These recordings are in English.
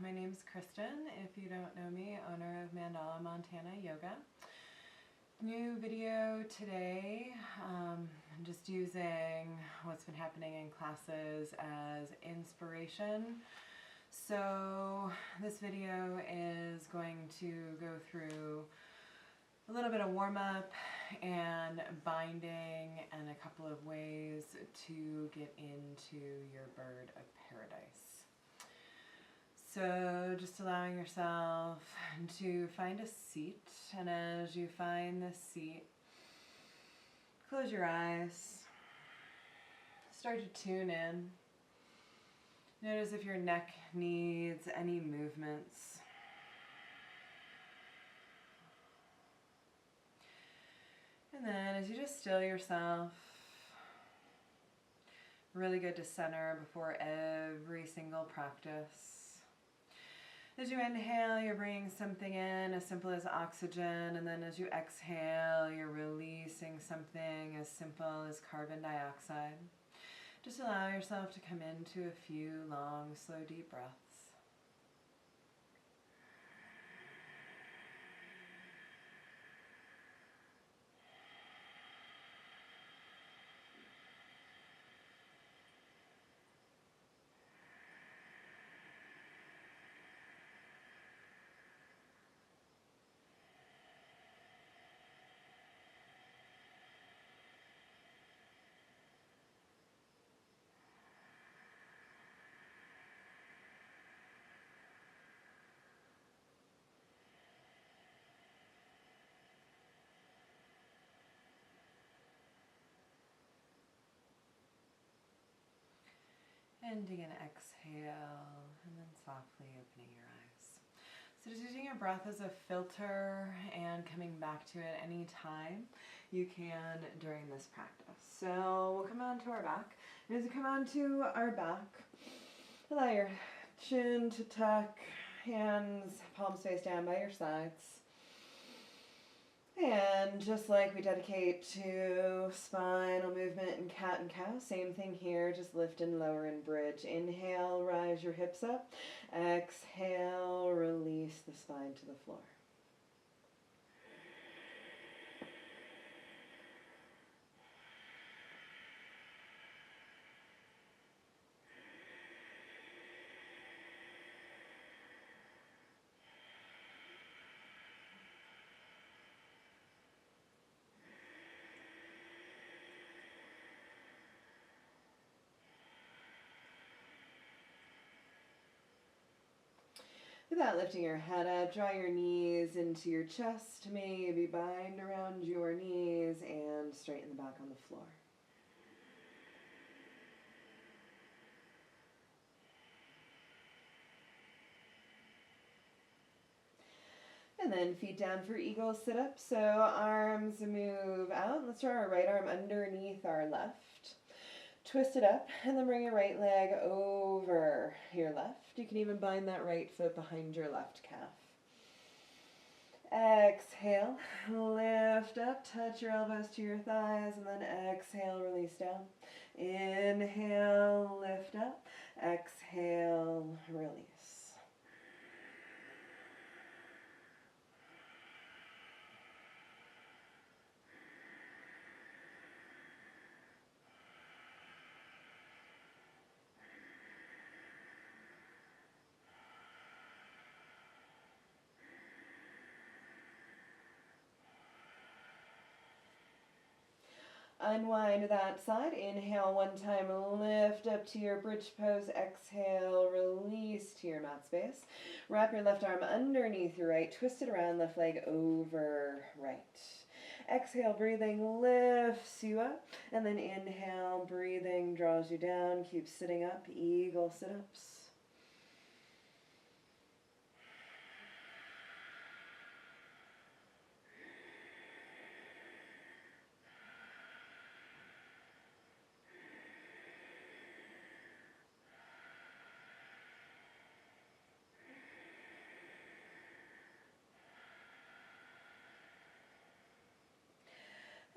my name's Kristen. If you don't know me, owner of Mandala, Montana Yoga. New video today. I'm just using what's been happening in classes as inspiration. So this video is going to go through a little bit of warm-up and binding and a couple of ways to get into your bird of paradise. So just allowing yourself to find a seat, and as you find the seat, close your eyes, start to tune in. Notice if your neck needs any movements. And then as you just still yourself, really good to center before every single practice. As you inhale, you're bringing something in as simple as oxygen, and then as you exhale, you're releasing something as simple as carbon dioxide. Just allow yourself to come into a few long, slow, deep breaths. Ending an exhale, and then softly opening your eyes. So just using your breath as a filter and coming back to it any time you can during this practice. So we'll come onto our back. And as you come onto our back, allow your chin to tuck, hands, palms face down by your sides. And just like we dedicate to spinal movement in cat and cow, same thing here, just lift and lower and bridge. Inhale, rise your hips up. Exhale, release the spine to the floor. Without lifting your head up, draw your knees into your chest, maybe bind around your knees and straighten the back on the floor. And then feet down for eagle sit-up, so arms move out. Let's draw our right arm underneath our left. Twist it up, and then bring your right leg over your left. You can even bind that right foot behind your left calf. Exhale, lift up, touch your elbows to your thighs, and then exhale, release down. Inhale, lift up, exhale, release. Unwind that side. Inhale one time, lift up to your bridge pose. Exhale, release to your mat space. Wrap your left arm underneath your right. Twist it around, left leg over right. Exhale, breathing lifts you up. And then inhale, breathing draws you down. Keep sitting up, eagle sit-ups.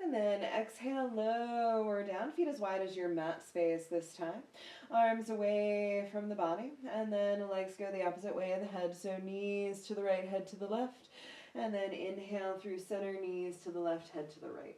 And then exhale, lower down, feet as wide as your mat space this time. Arms away from the body, and then legs go the opposite way of the head. So knees to the right, head to the left. And then inhale through center, knees to the left, head to the right.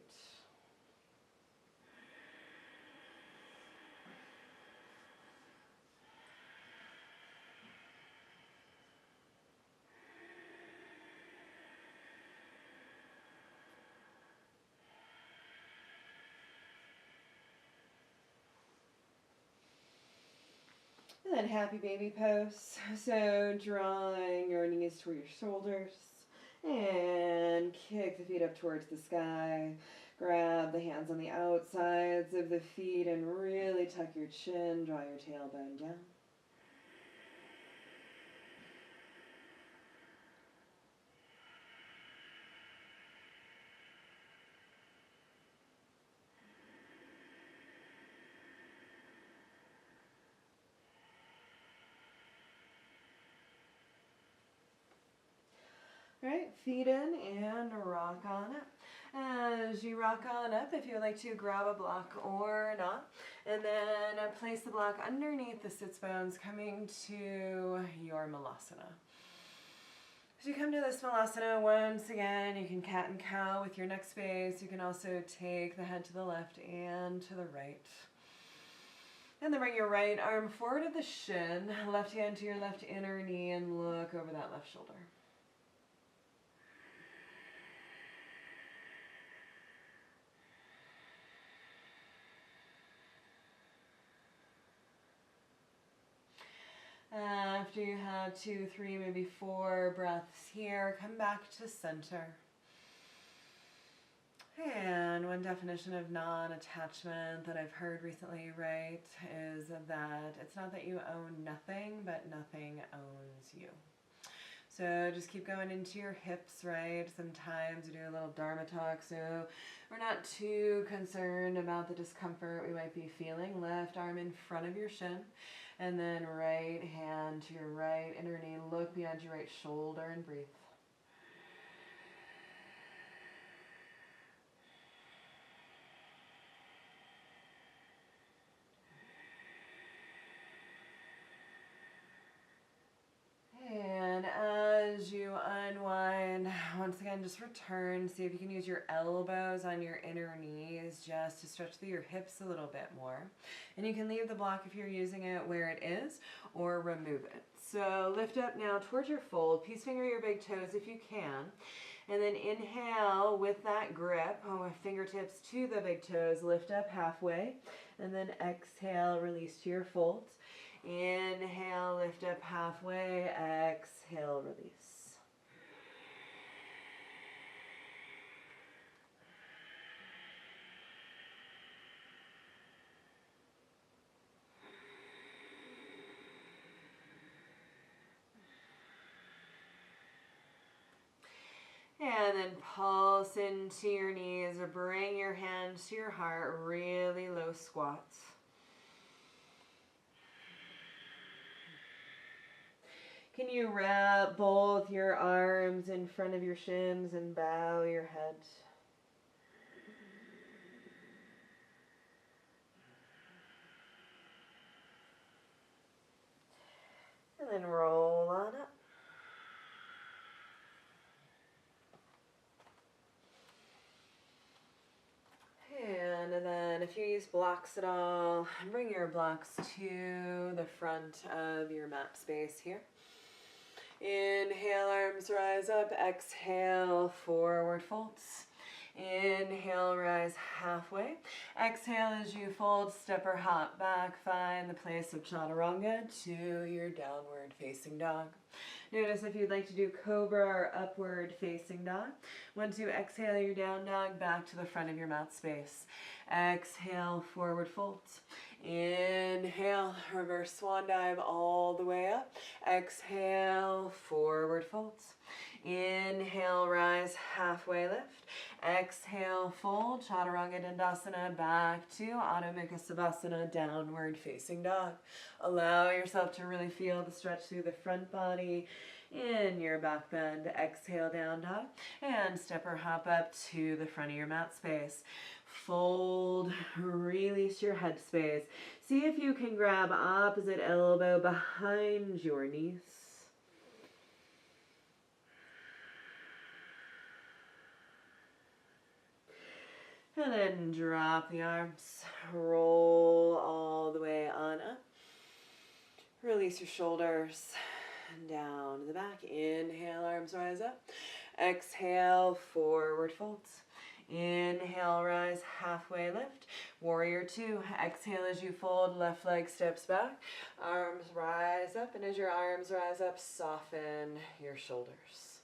And then happy baby pose. So drawing your knees toward your shoulders and kick the feet up towards the sky. Grab the hands on the outsides of the feet and really tuck your chin. Draw your tailbone down. All right, feet in and rock on up. As you rock on up, if you would like to grab a block or not, and then place the block underneath the sits bones, coming to your Malasana. As you come to this Malasana, once again, you can cat and cow with your neck space. You can also take the head to the left and to the right. And then bring your right arm forward of the shin, left hand to your left inner knee, and look over that left shoulder. After you have 2, 3, maybe 4 breaths here, come back to center. And one definition of non-attachment that I've heard recently, right, is that it's not that you own nothing, but nothing owns you. So just keep going into your hips, right? Sometimes we do a little Dharma talk, so we're not too concerned about the discomfort we might be feeling. Left arm in front of your shin. And then right hand to your right inner knee. Look beyond your right shoulder and breathe. And as you unwind, once again, just return. See if you can use your elbows on your inner knees just to stretch through your hips a little bit more. And you can leave the block if you're using it where it is, or remove it. So lift up now towards your fold. Peace finger your big toes if you can. And then inhale with that grip, fingertips to the big toes. Lift up halfway. And then exhale, release to your folds. Inhale, lift up halfway, exhale, release. And then pulse into your knees or bring your hands to your heart, really low squats. Can you wrap both your arms in front of your shins and bow your head? And then roll on up. And then if you use blocks at all, bring your blocks to the front of your mat space here. Inhale, arms rise up. Exhale, forward folds. Inhale, rise halfway. Exhale as you fold, step or hop back. Find the place of chaturanga to your downward facing dog. Notice if you'd like to do cobra or upward facing dog. Once you exhale your down dog, back to the front of your mat space. Exhale, forward folds. Inhale, reverse swan dive all the way up. Exhale, forward folds. Inhale, rise, halfway lift. Exhale, fold, chaturanga dandasana, back to Adho Mukha Savasana, downward facing dog. Allow yourself to really feel the stretch through the front body. in your back bend. Exhale, down dog, and step or hop up to the front of your mat space. Fold, release your head space. See if you can grab opposite elbow behind your knees. And then drop the arms, roll all the way on up. Release your shoulders, down to the back. Inhale, arms rise up. Exhale, forward folds. Inhale, rise, halfway lift. Warrior two. Exhale as you fold, left leg steps back. Arms rise up, and as your arms rise up, soften your shoulders.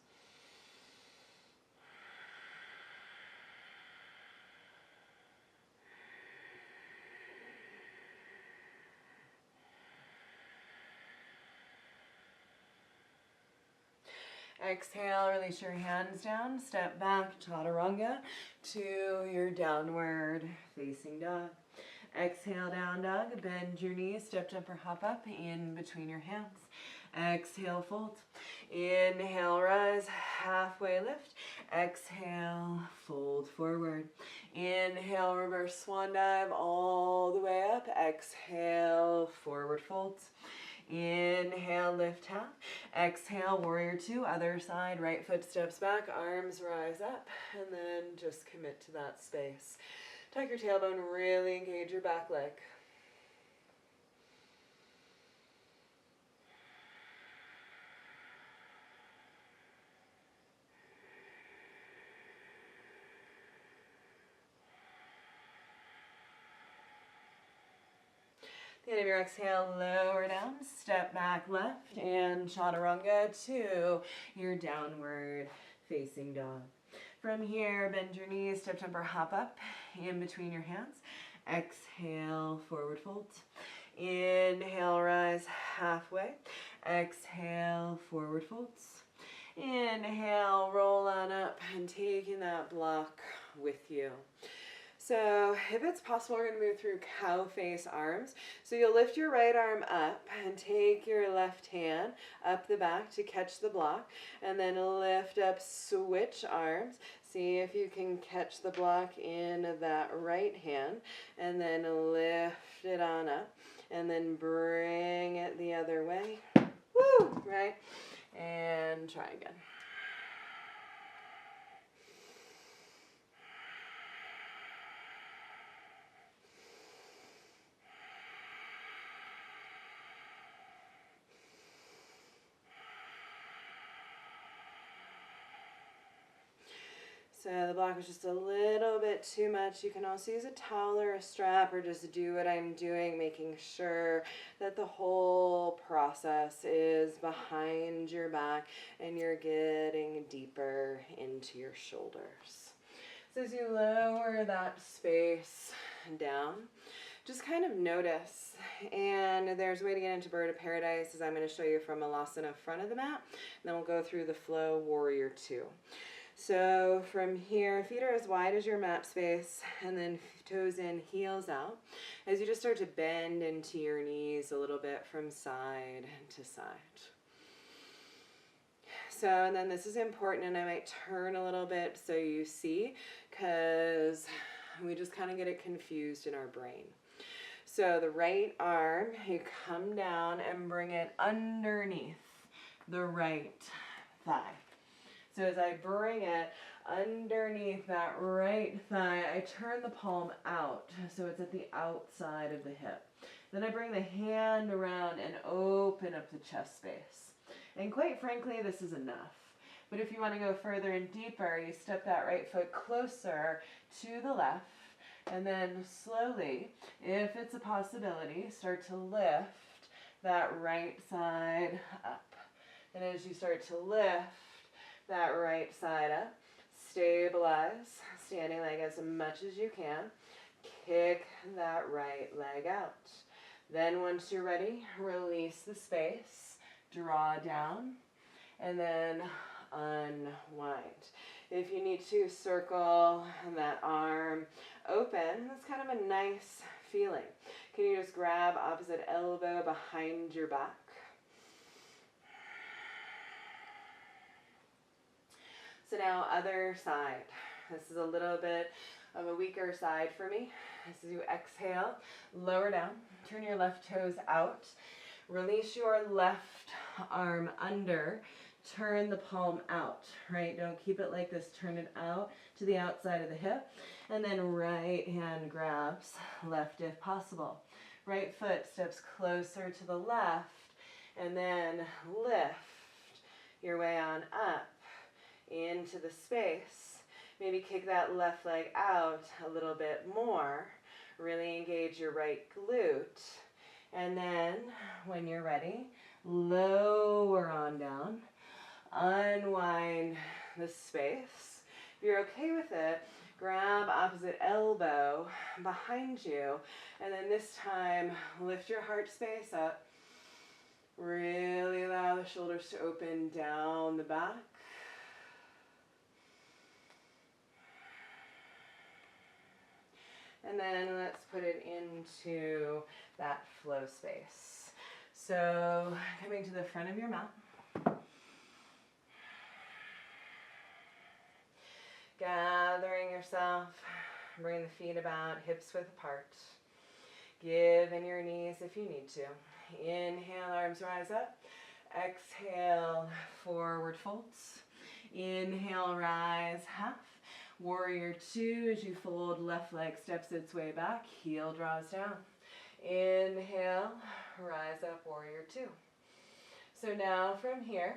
Exhale, release your hands down, step back, chaturanga to your downward facing dog. Exhale, down dog, bend your knees, step, jump, or hop up in between your hands. Exhale, fold. Inhale, rise, halfway lift. Exhale, fold forward. Inhale, reverse swan dive all the way up. Exhale, forward folds. Inhale, lift half. Exhale, warrior two, other side, right foot steps back, arms rise up, and then just commit to that space. Tuck your tailbone, really engage your back leg. The end of your exhale, lower down, step back left, and chaturanga to your downward facing dog. From here, bend your knees, step, jump, or hop up in between your hands. Exhale, forward fold. Inhale, rise halfway. Exhale, forward folds. Inhale, roll on up and taking that block with you. So if it's possible, we're going to move through cow face arms. So you'll lift your right arm up and take your left hand up the back to catch the block. And then lift up, switch arms. See if you can catch the block in that right hand. And then lift it on up. And then bring it the other way. Woo! Right? And try again. So the block was just a little bit too much. You can also use a towel or a strap or just do what I'm doing, making sure that the whole process is behind your back and you're getting deeper into your shoulders. So as you lower that space down, just kind of notice. And there's a way to get into Bird of Paradise, as I'm going to show you from Alasana front of the mat. And then we'll go through the flow Warrior two. So from here, feet are as wide as your mat space, and then toes in, heels out, as you just start to bend into your knees a little bit from side to side. So, and then this is important, and I might turn a little bit so you see, because we just kind of get it confused in our brain. So the right arm, you come down and bring it underneath the right thigh. So as I bring it underneath that right thigh, I turn the palm out, so it's at the outside of the hip. Then I bring the hand around and open up the chest space. And quite frankly, this is enough. But if you want to go further and deeper, you step that right foot closer to the left, and then slowly, if it's a possibility, start to lift that right side up. And as you start to lift that right side up, stabilize, standing leg as much as you can, kick that right leg out. Then once you're ready, release the space, draw down, and then unwind. If you need to, circle that arm open. That's kind of a nice feeling. Can you just grab opposite elbow behind your back? So now other side. This is a little bit of a weaker side for me. As you exhale, lower down, turn your left toes out, release your left arm under, turn the palm out, right? Don't keep it like this, turn it out to the outside of the hip, and then right hand grabs left if possible. Right foot steps closer to the left, and then lift your way on up into the space. Maybe kick that left leg out a little bit more. Really engage your right glute. And then, when you're ready, lower on down. Unwind the space. If you're okay with it, grab opposite elbow behind you. And then this time, lift your heart space up. Really allow the shoulders to open down the back. And then let's put it into that flow space. So coming to the front of your mat. Gathering yourself, bring the feet about, hips width apart. Give in your knees if you need to. Inhale, arms rise up. Exhale, forward folds. Inhale, rise half. Warrior two, as you fold, left leg steps its way back, heel draws down. Inhale, rise up, warrior two. So now from here,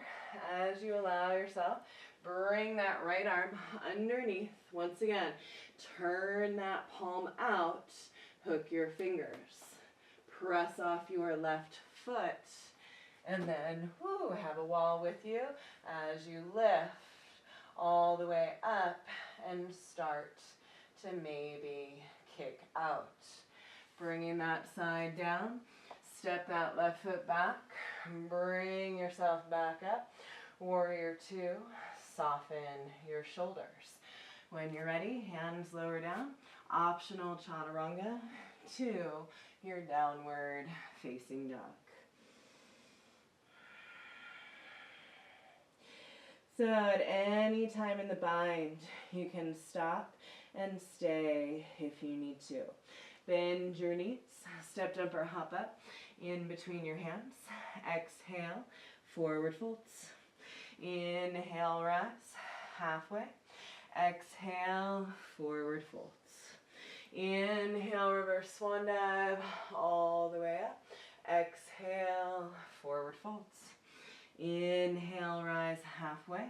as you allow yourself, bring that right arm underneath. Once again, turn that palm out, hook your fingers. Press off your left foot, and then have a wall with you as you lift all the way up and start to maybe kick out. Bringing that side down, step that left foot back, bring yourself back up. Warrior two, soften your shoulders. When you're ready, hands lower down, optional chaturanga to your downward facing dog. So at any time in the bind, you can stop and stay if you need to. Bend your knees, step, jump, or hop up in between your hands. Exhale, forward folds. Inhale, rise, halfway. Exhale, forward folds. Inhale, reverse swan dive, all the way up. Exhale, forward folds. Inhale, rise halfway.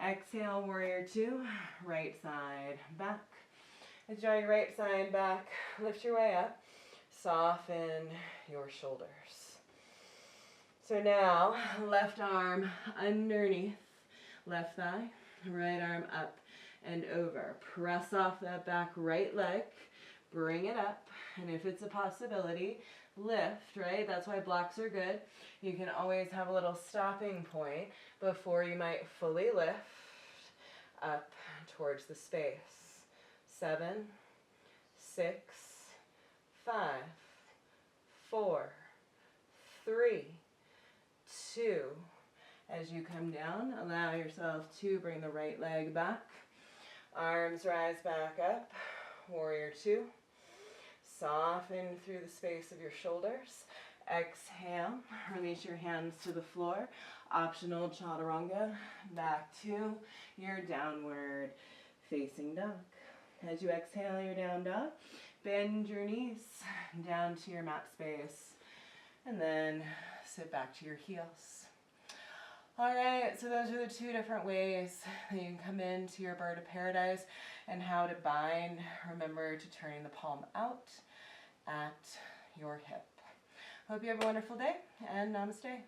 Exhale, warrior two, right side back. As you draw your right side back, lift your way up. Soften your shoulders. So now, left arm underneath, left thigh, right arm up and over. Press off that back right leg, bring it up, and if it's a possibility, lift, right? That's why blocks are good. You can always have a little stopping point before you might fully lift up towards the space. 7, 6, 5, 4, 3, 2. As you come down, allow yourself to bring the right leg back. Arms rise back up. Warrior two. Soften through the space of your shoulders. Exhale, release your hands to the floor. Optional chaturanga, back to your downward facing dog. As you exhale your down dog, bend your knees down to your mat space, and then sit back to your heels. All right, so those are the two different ways that you can come into your bird of paradise and how to bind. Remember to turn the palm out at your hip. Hope you have a wonderful day, and namaste.